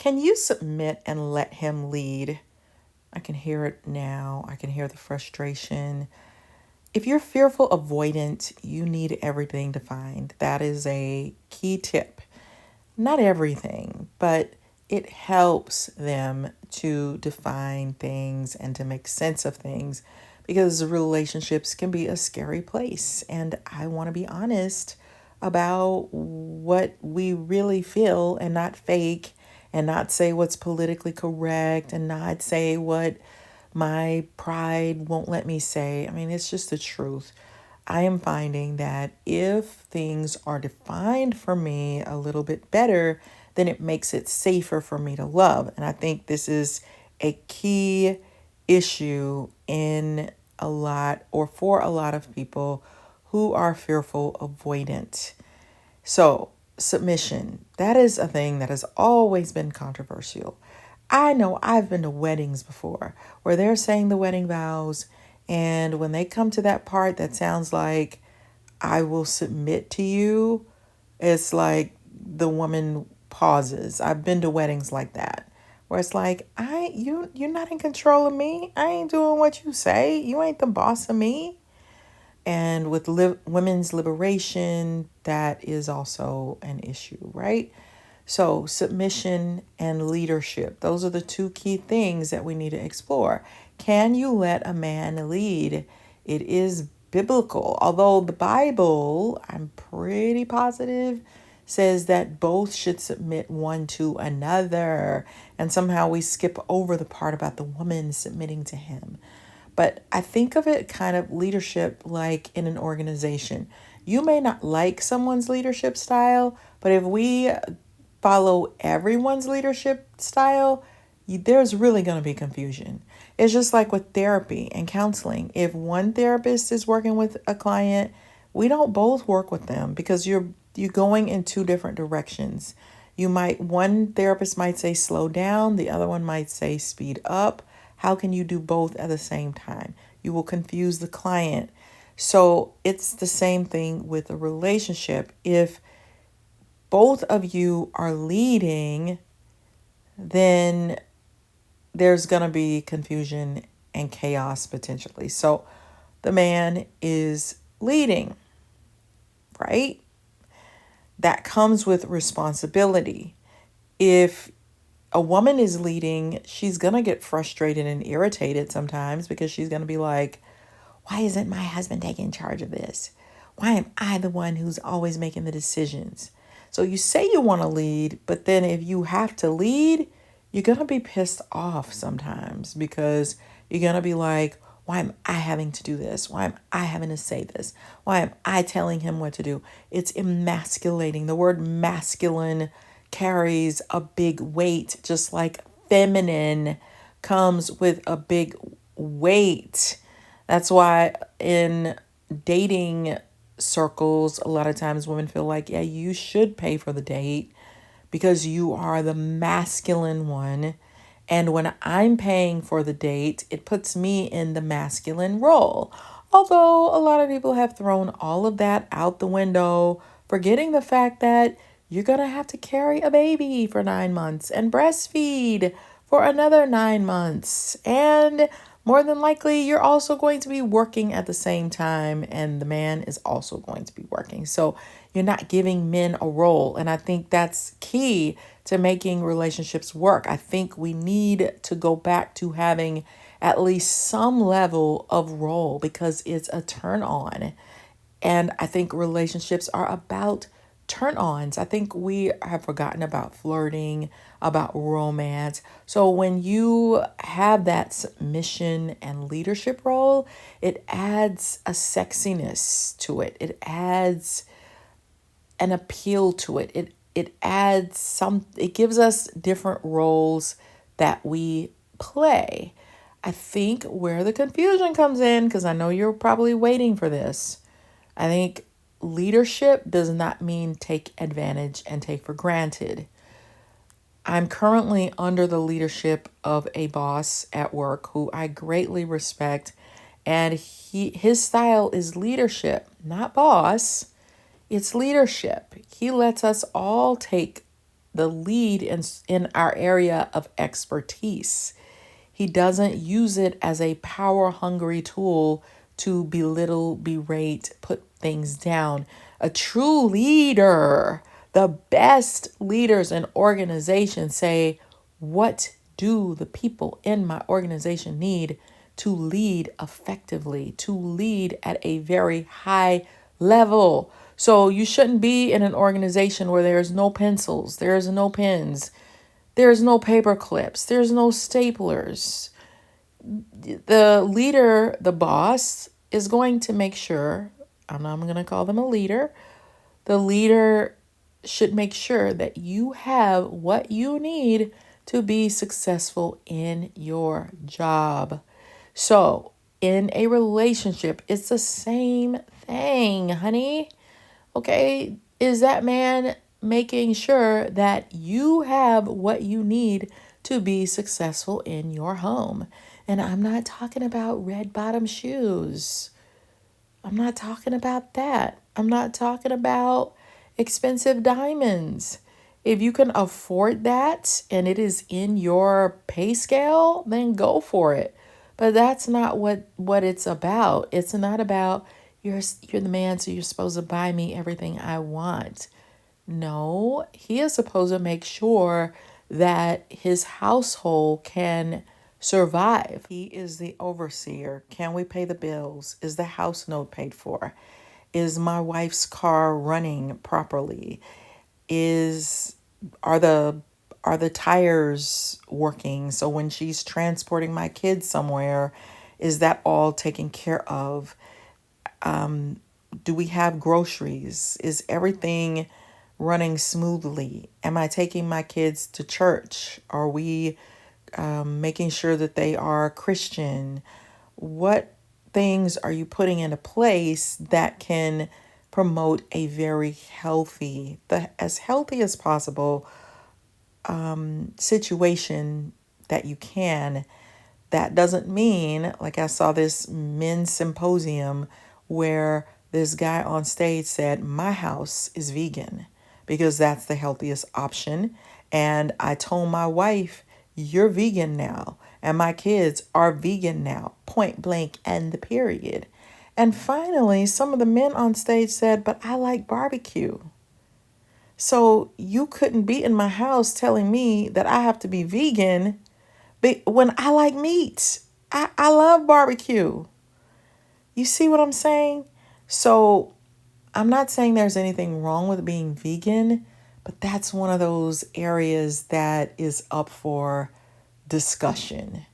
Can you submit and let him lead? I can hear it now. I can hear the frustration. If you're fearful avoidant, you need everything defined. That is a key tip. Not everything, but it helps them to define things and to make sense of things, because relationships can be a scary place. And I want to be honest about what we really feel and not fake, and not say what's politically correct, and not say what my pride won't let me say. I mean, it's just the truth. I am finding that if things are defined for me a little bit better, then it makes it safer for me to love. And I think this is a key issue in a lot, or for a lot of people who are fearful avoidant. So, submission, that is a thing that has always been controversial. I know I've been to weddings before where they're saying the wedding vows, and when they come to that part that sounds like, I will submit to you, it's like the woman pauses. I've been to weddings like that where it's like, you're not in control of me. I ain't doing what you say. You ain't the boss of me. And with women's liberation, that is also an issue, right? So submission and leadership, those are the two key things that we need to explore. Can you let a man lead? It is biblical. Although the Bible, I'm pretty positive, says that both should submit one to another. And somehow we skip over the part about the woman submitting to him. But I think of it kind of leadership like in an organization. You may not like someone's leadership style, but if we follow everyone's leadership style, there's really going to be confusion. It's just like with therapy and counseling. If one therapist is working with a client, we don't both work with them because you're going in two different directions. One therapist might say slow down, the other one might say speed up. How can you do both at the same time? You will confuse the client. So it's the same thing with a relationship. If both of you are leading, then there's going to be confusion and chaos potentially. So the man is leading, right? That comes with responsibility. If a woman is leading, she's going to get frustrated and irritated sometimes because she's going to be like, why isn't my husband taking charge of this? Why am I the one who's always making the decisions? So you say you want to lead, but then if you have to lead, you're going to be pissed off sometimes because you're going to be like, why am I having to do this? Why am I having to say this? Why am I telling him what to do? It's emasculating. The word masculine carries a big weight, just like feminine comes with a big weight. That's why in dating circles, a lot of times women feel like, yeah, you should pay for the date because you are the masculine one. And when I'm paying for the date, it puts me in the masculine role. Although a lot of people have thrown all of that out the window, forgetting the fact that you're going to have to carry a baby for 9 months and breastfeed for another 9 months. And more than likely, you're also going to be working at the same time, and the man is also going to be working. So you're not giving men a role. And I think that's key to making relationships work. I think we need to go back to having at least some level of role because it's a turn on. And I think relationships are about turn-ons. I think we have forgotten about flirting, about romance. So when you have that submission and leadership role, it adds a sexiness to it. It adds an appeal to it. It adds it gives us different roles that we play. I think where the confusion comes in, because I know you're probably waiting for this, I think leadership does not mean take advantage and take for granted. I'm currently under the leadership of a boss at work who I greatly respect, and his style is leadership, not boss. It's leadership. He lets us all take the lead in our area of expertise. He doesn't use it as a power hungry tool to belittle, berate, put things down. A true leader, the best leaders in organizations say, what do the people in my organization need to lead effectively, to lead at a very high level? So you shouldn't be in an organization where there's no pencils, there's no pens, there's no paper clips, there's no staplers. The leader, the boss, is going to make sure, I'm not going to call them a leader, the leader should make sure that you have what you need to be successful in your job. So, in a relationship, it's the same thing, honey. Okay, is that man making sure that you have what you need to be successful in your home? And I'm not talking about red bottom shoes. I'm not talking about that. I'm not talking about expensive diamonds. If you can afford that and it is in your pay scale, then go for it. But that's not what it's about. It's not about you're the man, so you're supposed to buy me everything I want. No, he is supposed to make sure that his household can survive. He is the overseer. Can we pay the bills? Is the house note paid for? Is my wife's car running properly? Is are the tires working? So when she's transporting my kids somewhere, is that all taken care of? Do we have groceries? Is everything running smoothly? Am I taking my kids to church? Are we making sure that they are Christian? What things are you putting into place that can promote a very healthy, as healthy as possible situation that you can? That doesn't mean, like I saw this men's symposium where this guy on stage said, my house is vegan because that's the healthiest option. And I told my wife, you're vegan now. And my kids are vegan now, point blank, and the period. And finally, some of the men on stage said, but I like barbecue. So you couldn't be in my house telling me that I have to be vegan when I like meat. I love barbecue. You see what I'm saying? So I'm not saying there's anything wrong with being vegan, but that's one of those areas that is up for discussion.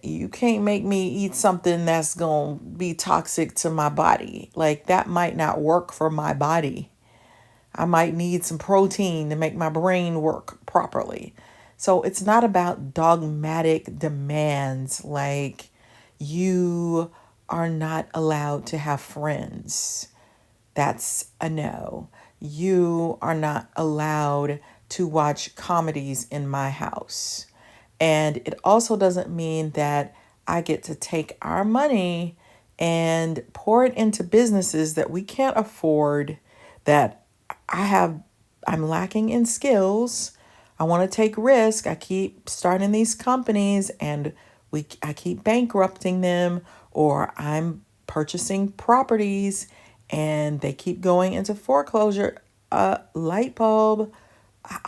You can't make me eat something that's going to be toxic to my body. Like, that might not work for my body. I might need some protein to make my brain work properly. So it's not about dogmatic demands like you are not allowed to have friends. That's a no. You are not allowed to watch comedies in my house. And it also doesn't mean that I get to take our money and pour it into businesses that we can't afford, that I'm lacking in skills. I want to take risk. I keep starting these companies and I keep bankrupting them, or I'm purchasing properties and they keep going into foreclosure. Light bulb.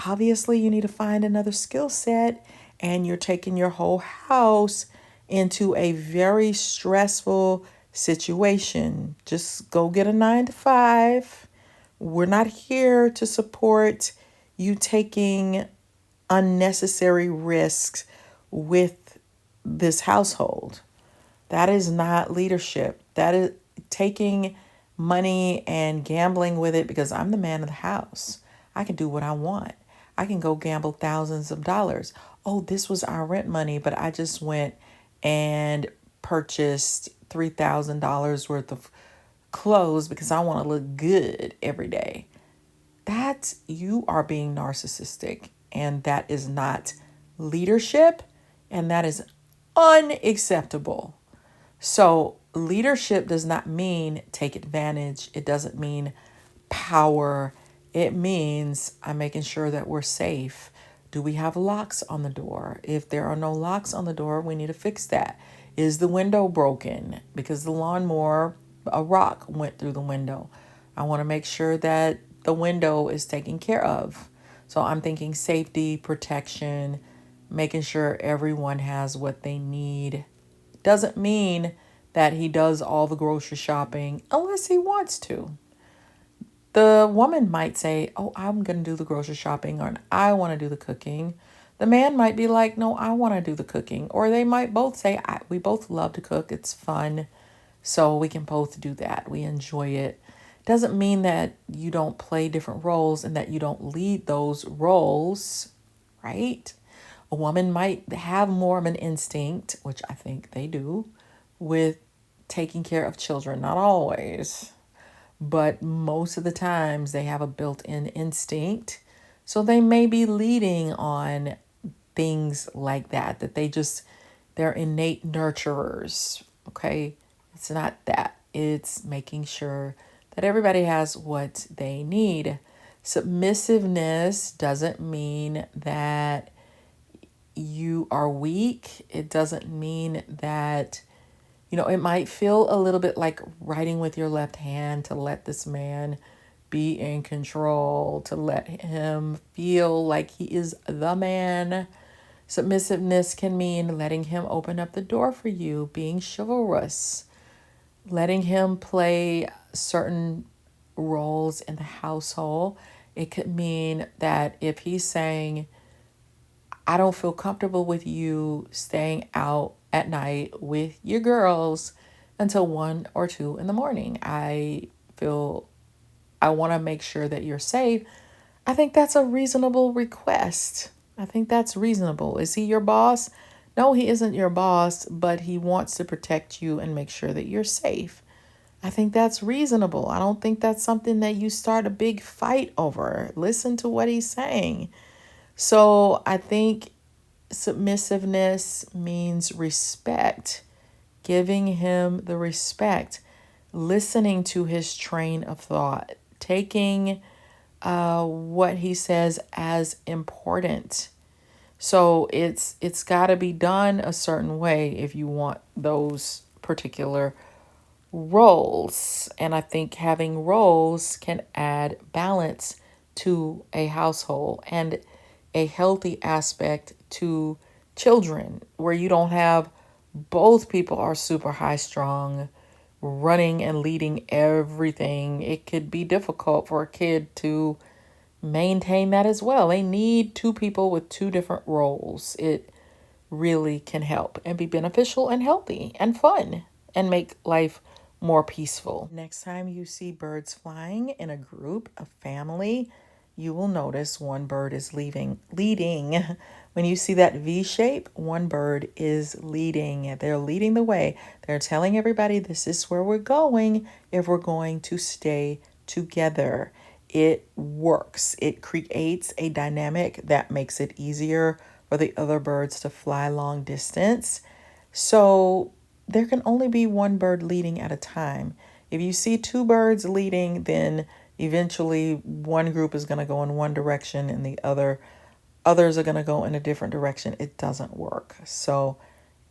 Obviously, you need to find another skill set, and you're taking your whole house into a very stressful situation. Just go get a 9 to 5. We're not here to support you taking unnecessary risks with this household. That is not leadership. That is taking money and gambling with it because I'm the man of the house. I can do what I want. I can go gamble thousands of dollars. Oh, this was our rent money, but I just went and purchased $3,000 worth of clothes because I want to look good every day. That you are being narcissistic, and that is not leadership, and that is unacceptable. So leadership does not mean take advantage. It doesn't mean power. It means I'm making sure that we're safe. Do we have locks on the door? If there are no locks on the door, we need to fix that. Is the window broken? Because the lawnmower, a rock went through the window. I want to make sure that the window is taken care of. So I'm thinking safety, protection, making sure everyone has what they need. Doesn't mean that he does all the grocery shopping unless he wants to. The woman might say, oh, I'm going to do the grocery shopping, or I want to do the cooking. The man might be like, no, I want to do the cooking. Or they might both say, we both love to cook. It's fun. So we can both do that. We enjoy it. Doesn't mean that you don't play different roles and that you don't lead those roles, right? A woman might have more of an instinct, which I think they do, with taking care of children. Not always, but most of the times they have a built-in instinct. So they may be leading on things like that, they're innate nurturers. Okay. It's not that. It's making sure that everybody has what they need. Submissiveness doesn't mean that you are weak. It doesn't mean that, it might feel a little bit like writing with your left hand to let this man be in control, to let him feel like he is the man. Submissiveness can mean letting him open up the door for you, being chivalrous, letting him play certain roles in the household. It could mean that if he's saying, I don't feel comfortable with you staying out at night with your girls until 1 or 2 in the morning. I want to make sure that you're safe. I think that's a reasonable request. I think that's reasonable. Is he your boss? No, he isn't your boss, but he wants to protect you and make sure that you're safe. I think that's reasonable. I don't think that's something that you start a big fight over. Listen to what he's saying. So I think submissiveness means respect, giving him the respect, listening to his train of thought, taking what he says as important. So it's got to be done a certain way if you want those particular roles. And I think having roles can add balance to a household and a healthy aspect to children, where you don't have both people are super high strung, running and leading everything. It could be difficult for a kid to maintain that as well. They need two people with two different roles. It really can help and be beneficial and healthy and fun and make life more peaceful. Next time you see birds flying in a group, a family, you will notice one bird is leading. When you see that V shape, one bird is leading. They're leading the way. They're telling everybody this is where we're going if we're going to stay together. It works. It creates a dynamic that makes it easier for the other birds to fly long distance. So there can only be one bird leading at a time. If you see two birds leading, then eventually one group is going to go in one direction and the others are going to go in a different direction. It doesn't work. So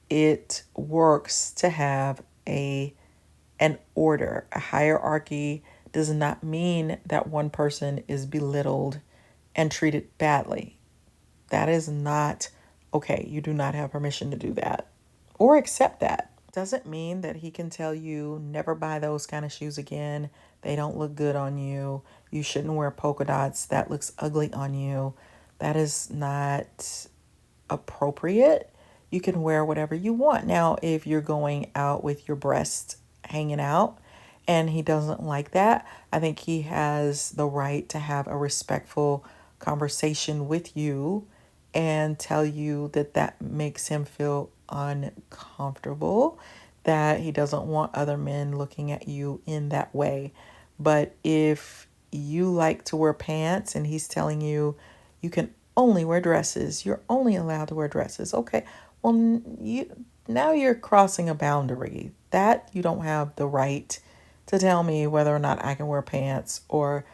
it works to have an order. A hierarchy does not mean that one person is belittled and treated badly. That is not okay. You do not have permission to do that or accept that. Doesn't mean that he can tell you never buy those kind of shoes again. They don't look good on you. You shouldn't wear polka dots. That looks ugly on you. That is not appropriate. You can wear whatever you want. Now, if you're going out with your breasts hanging out and he doesn't like that, I think he has the right to have a respectful conversation with you and tell you that that makes him feel uncomfortable, that he doesn't want other men looking at you in that way. But if you like to wear pants and he's telling you you can only wear dresses, you're only allowed to wear dresses. Okay, well, now you're crossing a boundary. That you don't have the right to tell me whether or not I can wear pants or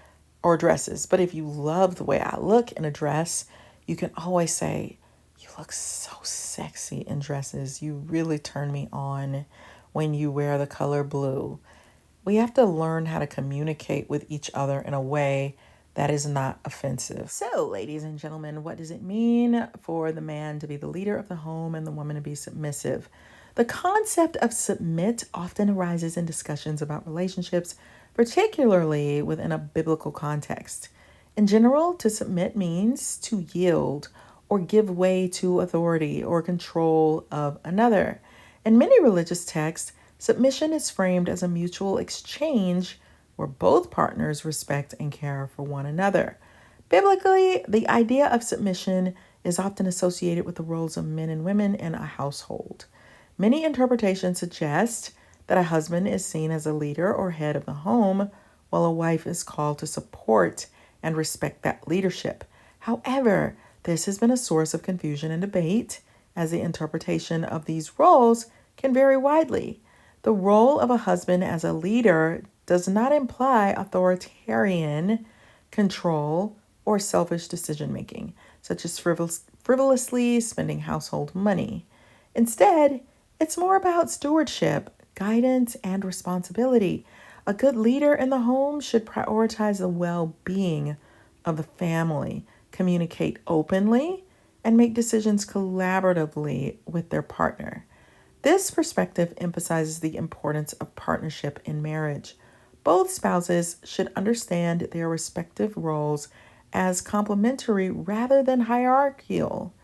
or dresses. But if you love the way I look in a dress, you can always say, "You look so sexy in dresses. You really turn me on when you wear the color blue." We have to learn how to communicate with each other in a way that is not offensive. So, ladies and gentlemen, what does it mean for the man to be the leader of the home and the woman to be submissive? The concept of submit often arises in discussions about relationships, particularly within a biblical context. In general, to submit means to yield or give way to authority or control of another. In many religious texts, submission is framed as a mutual exchange where both partners respect and care for one another. Biblically, the idea of submission is often associated with the roles of men and women in a household. Many interpretations suggest that a husband is seen as a leader or head of the home, while a wife is called to support and respect that leadership. However, this has been a source of confusion and debate, as the interpretation of these roles can vary widely. The role of a husband as a leader does not imply authoritarian control or selfish decision making, such as frivolously spending household money. Instead, it's more about stewardship, guidance, and responsibility. A good leader in the home should prioritize the well being of the family, communicate openly, and make decisions collaboratively with their partner. This perspective emphasizes the importance of partnership in marriage. Both spouses should understand their respective roles as complementary rather than hierarchical.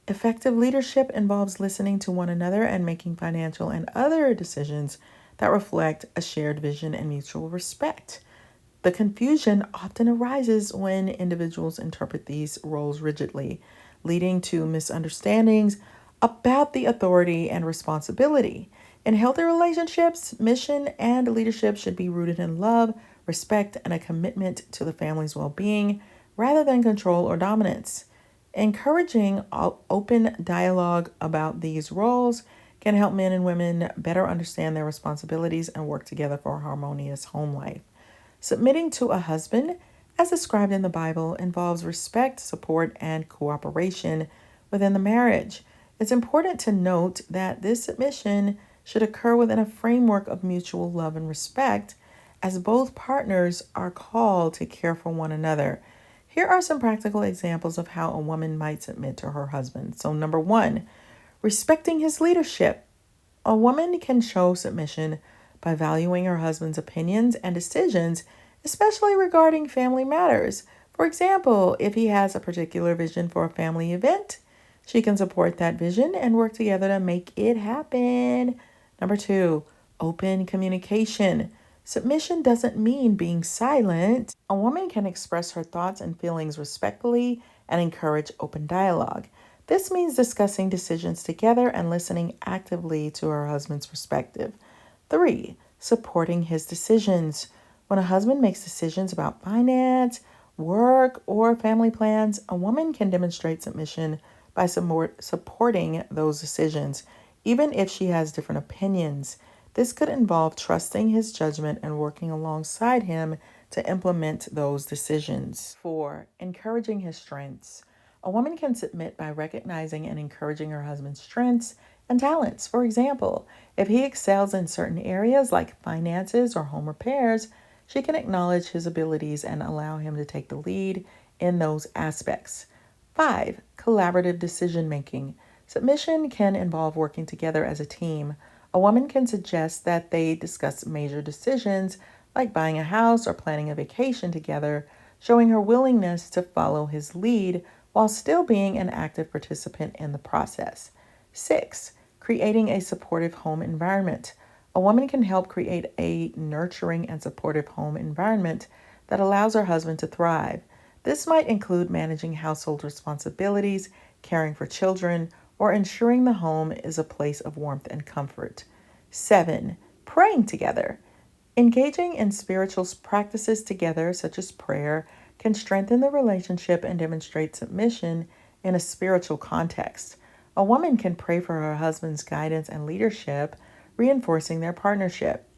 Effective leadership involves listening to one another and making financial and other decisions that reflect a shared vision and mutual respect. The confusion often arises when individuals interpret these roles rigidly, leading to misunderstandings about the authority and responsibility. In healthy relationships, mission and leadership should be rooted in love, respect, and a commitment to the family's well being rather than control or dominance. Encouraging open dialogue about these roles can help men and women better understand their responsibilities and work together for a harmonious home life. Submitting to a husband, as described in the Bible, involves respect, support, and cooperation within the marriage. It's important to note that this submission should occur within a framework of mutual love and respect, as both partners are called to care for one another. Here are some practical examples of how a woman might submit to her husband. So, number one, respecting his leadership. A woman can show submission by valuing her husband's opinions and decisions, especially regarding family matters. For example, if he has a particular vision for a family event, she can support that vision and work together to make it happen. Number two, open communication. Submission doesn't mean being silent. A woman can express her thoughts and feelings respectfully and encourage open dialogue. This means discussing decisions together and listening actively to her husband's perspective. 3, supporting his decisions. When a husband makes decisions about finance, work, or family plans, a woman can demonstrate submission by supporting those decisions, even if she has different opinions. This could involve trusting his judgment and working alongside him to implement those decisions. 4, encouraging his strengths. A woman can submit by recognizing and encouraging her husband's strengths and talents. For example, if he excels in certain areas like finances or home repairs, she can acknowledge his abilities and allow him to take the lead in those aspects. 5, collaborative decision making. Submission can involve working together as a team. A woman can suggest that they discuss major decisions like buying a house or planning a vacation together, showing her willingness to follow his lead while still being an active participant in the process. 6, creating a supportive home environment. A woman can help create a nurturing and supportive home environment that allows her husband to thrive. This might include managing household responsibilities, caring for children, or ensuring the home is a place of warmth and comfort. 7, praying together. Engaging in spiritual practices together, such as prayer, can strengthen the relationship and demonstrate submission in a spiritual context. A woman can pray for her husband's guidance and leadership, reinforcing their partnership.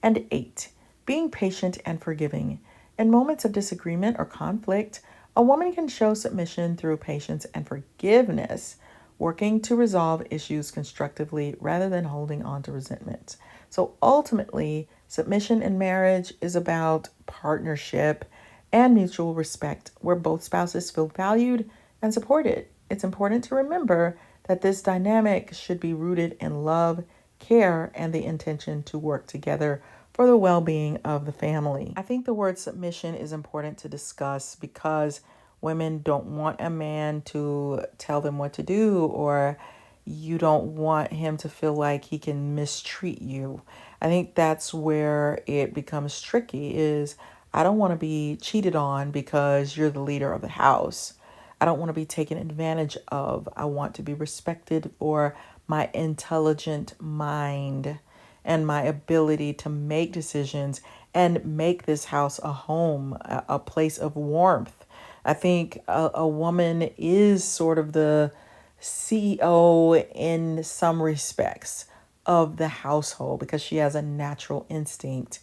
And 8, being patient and forgiving. In moments of disagreement or conflict, a woman can show submission through patience and forgiveness, working to resolve issues constructively rather than holding on to resentment. So ultimately, submission in marriage is about partnership and mutual respect, where both spouses feel valued and supported. It's important to remember that this dynamic should be rooted in love, care, and the intention to work together for the well being of the family. I think the word submission is important to discuss because women don't want a man to tell them what to do, or you don't want him to feel like he can mistreat you. I think that's where it becomes tricky is I don't want to be cheated on because you're the leader of the house. I don't want to be taken advantage of. I want to be respected for my intelligent mind and my ability to make decisions and make this house a home, a place of warmth. I think a woman is sort of the CEO in some respects of the household because she has a natural instinct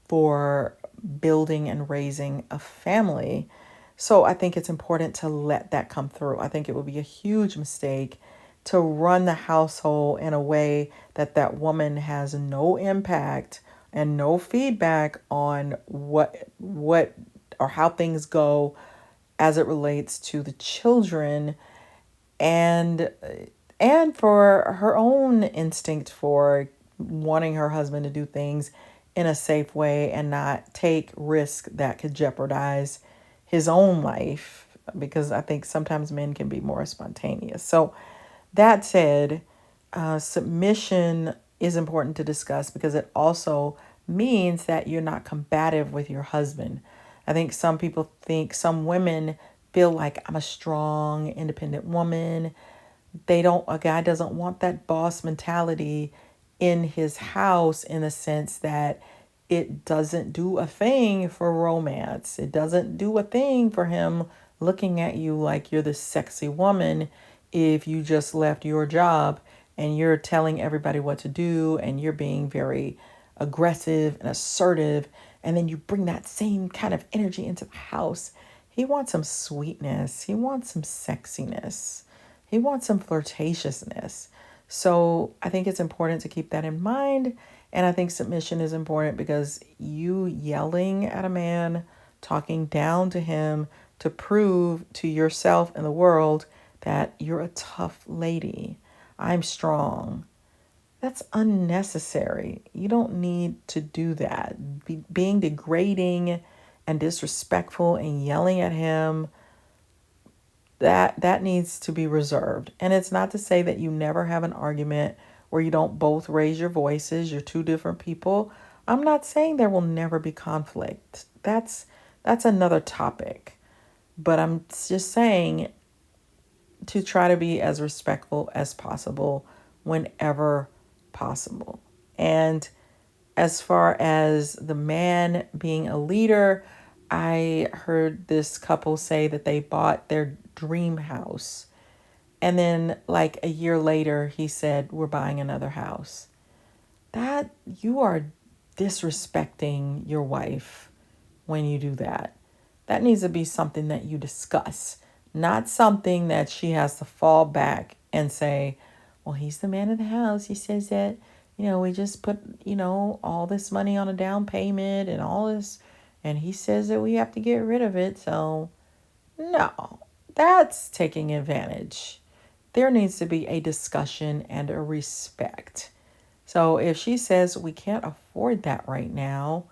for building and raising a family. So I think it's important to let that come through. I think it would be a huge mistake to run the household in a way that that woman has no impact and no feedback on what or how things go as it relates to the children, and for her own instinct for wanting her husband to do things in a safe way and not take risk that could jeopardize his own life, because I think sometimes men can be more spontaneous. So that said, submission is important to discuss because it also means that you're not combative with your husband. I think some women feel like I'm a strong, independent woman. A guy doesn't want that boss mentality in his house, in the sense that it doesn't do a thing for romance. It doesn't do a thing for him looking at you like you're the sexy woman if you just left your job and you're telling everybody what to do and you're being very aggressive and assertive, and then you bring that same kind of energy into the house. He wants some sweetness. He wants some sexiness. He wants some flirtatiousness. So I think it's important to keep that in mind. And I think submission is important because you yelling at a man, talking down to him to prove to yourself and the world that you're a tough lady, I'm strong, that's unnecessary. You don't need to do that. Being degrading and disrespectful and yelling at him, that needs to be reserved. And it's not to say that you never have an argument where you don't both raise your voices. You're two different people. I'm not saying there will never be conflict. That's another topic. But I'm just saying to try to be as respectful as possible whenever possible. And as far as the man being a leader, I heard this couple say that they bought their dream house. And then like a year later, he said, we're buying another house. That you are disrespecting your wife when you do that. That needs to be something that you discuss, not something that she has to fall back and say, well, he's the man of the house. He says that, we just put, all this money on a down payment and all this, and he says that we have to get rid of it. So no, that's taking advantage. There needs to be a discussion and a respect. So if she says we can't afford that right now,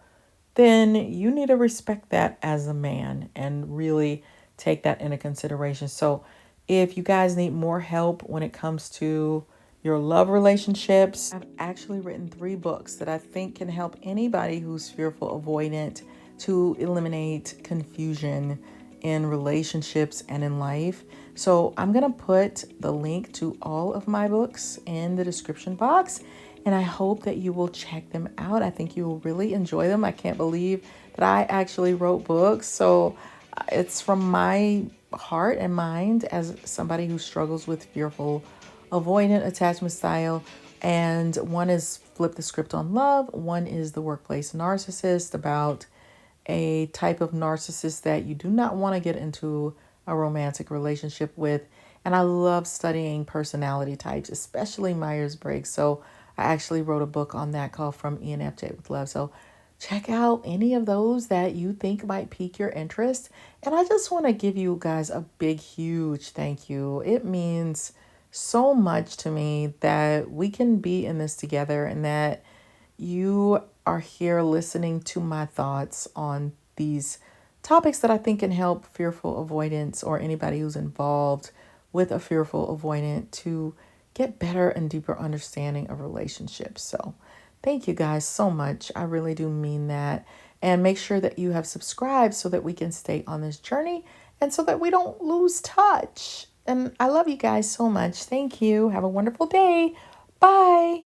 then you need to respect that as a man and really take that into consideration. So if you guys need more help when it comes to your love relationships, I've actually written 3 books that I think can help anybody who's fearful avoidant to eliminate confusion in relationships and in life. So I'm going to put the link to all of my books in the description box, and I hope that you will check them out. I think you will really enjoy them. I can't believe that I actually wrote books. So it's from my heart and mind as somebody who struggles with fearful avoidant attachment style. And one is Flip the Script on Love. One is The Workplace Narcissist, about a type of narcissist that you do not want to get into a romantic relationship with. And I love studying personality types, especially Myers-Briggs. So I actually wrote a book on that called From ENFJ with Love. So check out any of those that you think might pique your interest. And I just want to give you guys a big, huge thank you. It means so much to me that we can be in this together and that you are here listening to my thoughts on these topics that I think can help fearful avoidance or anybody who's involved with a fearful avoidant to get better and deeper understanding of relationships. So thank you guys so much. I really do mean that. And make sure that you have subscribed so that we can stay on this journey and so that we don't lose touch. And I love you guys so much. Thank you. Have a wonderful day. Bye.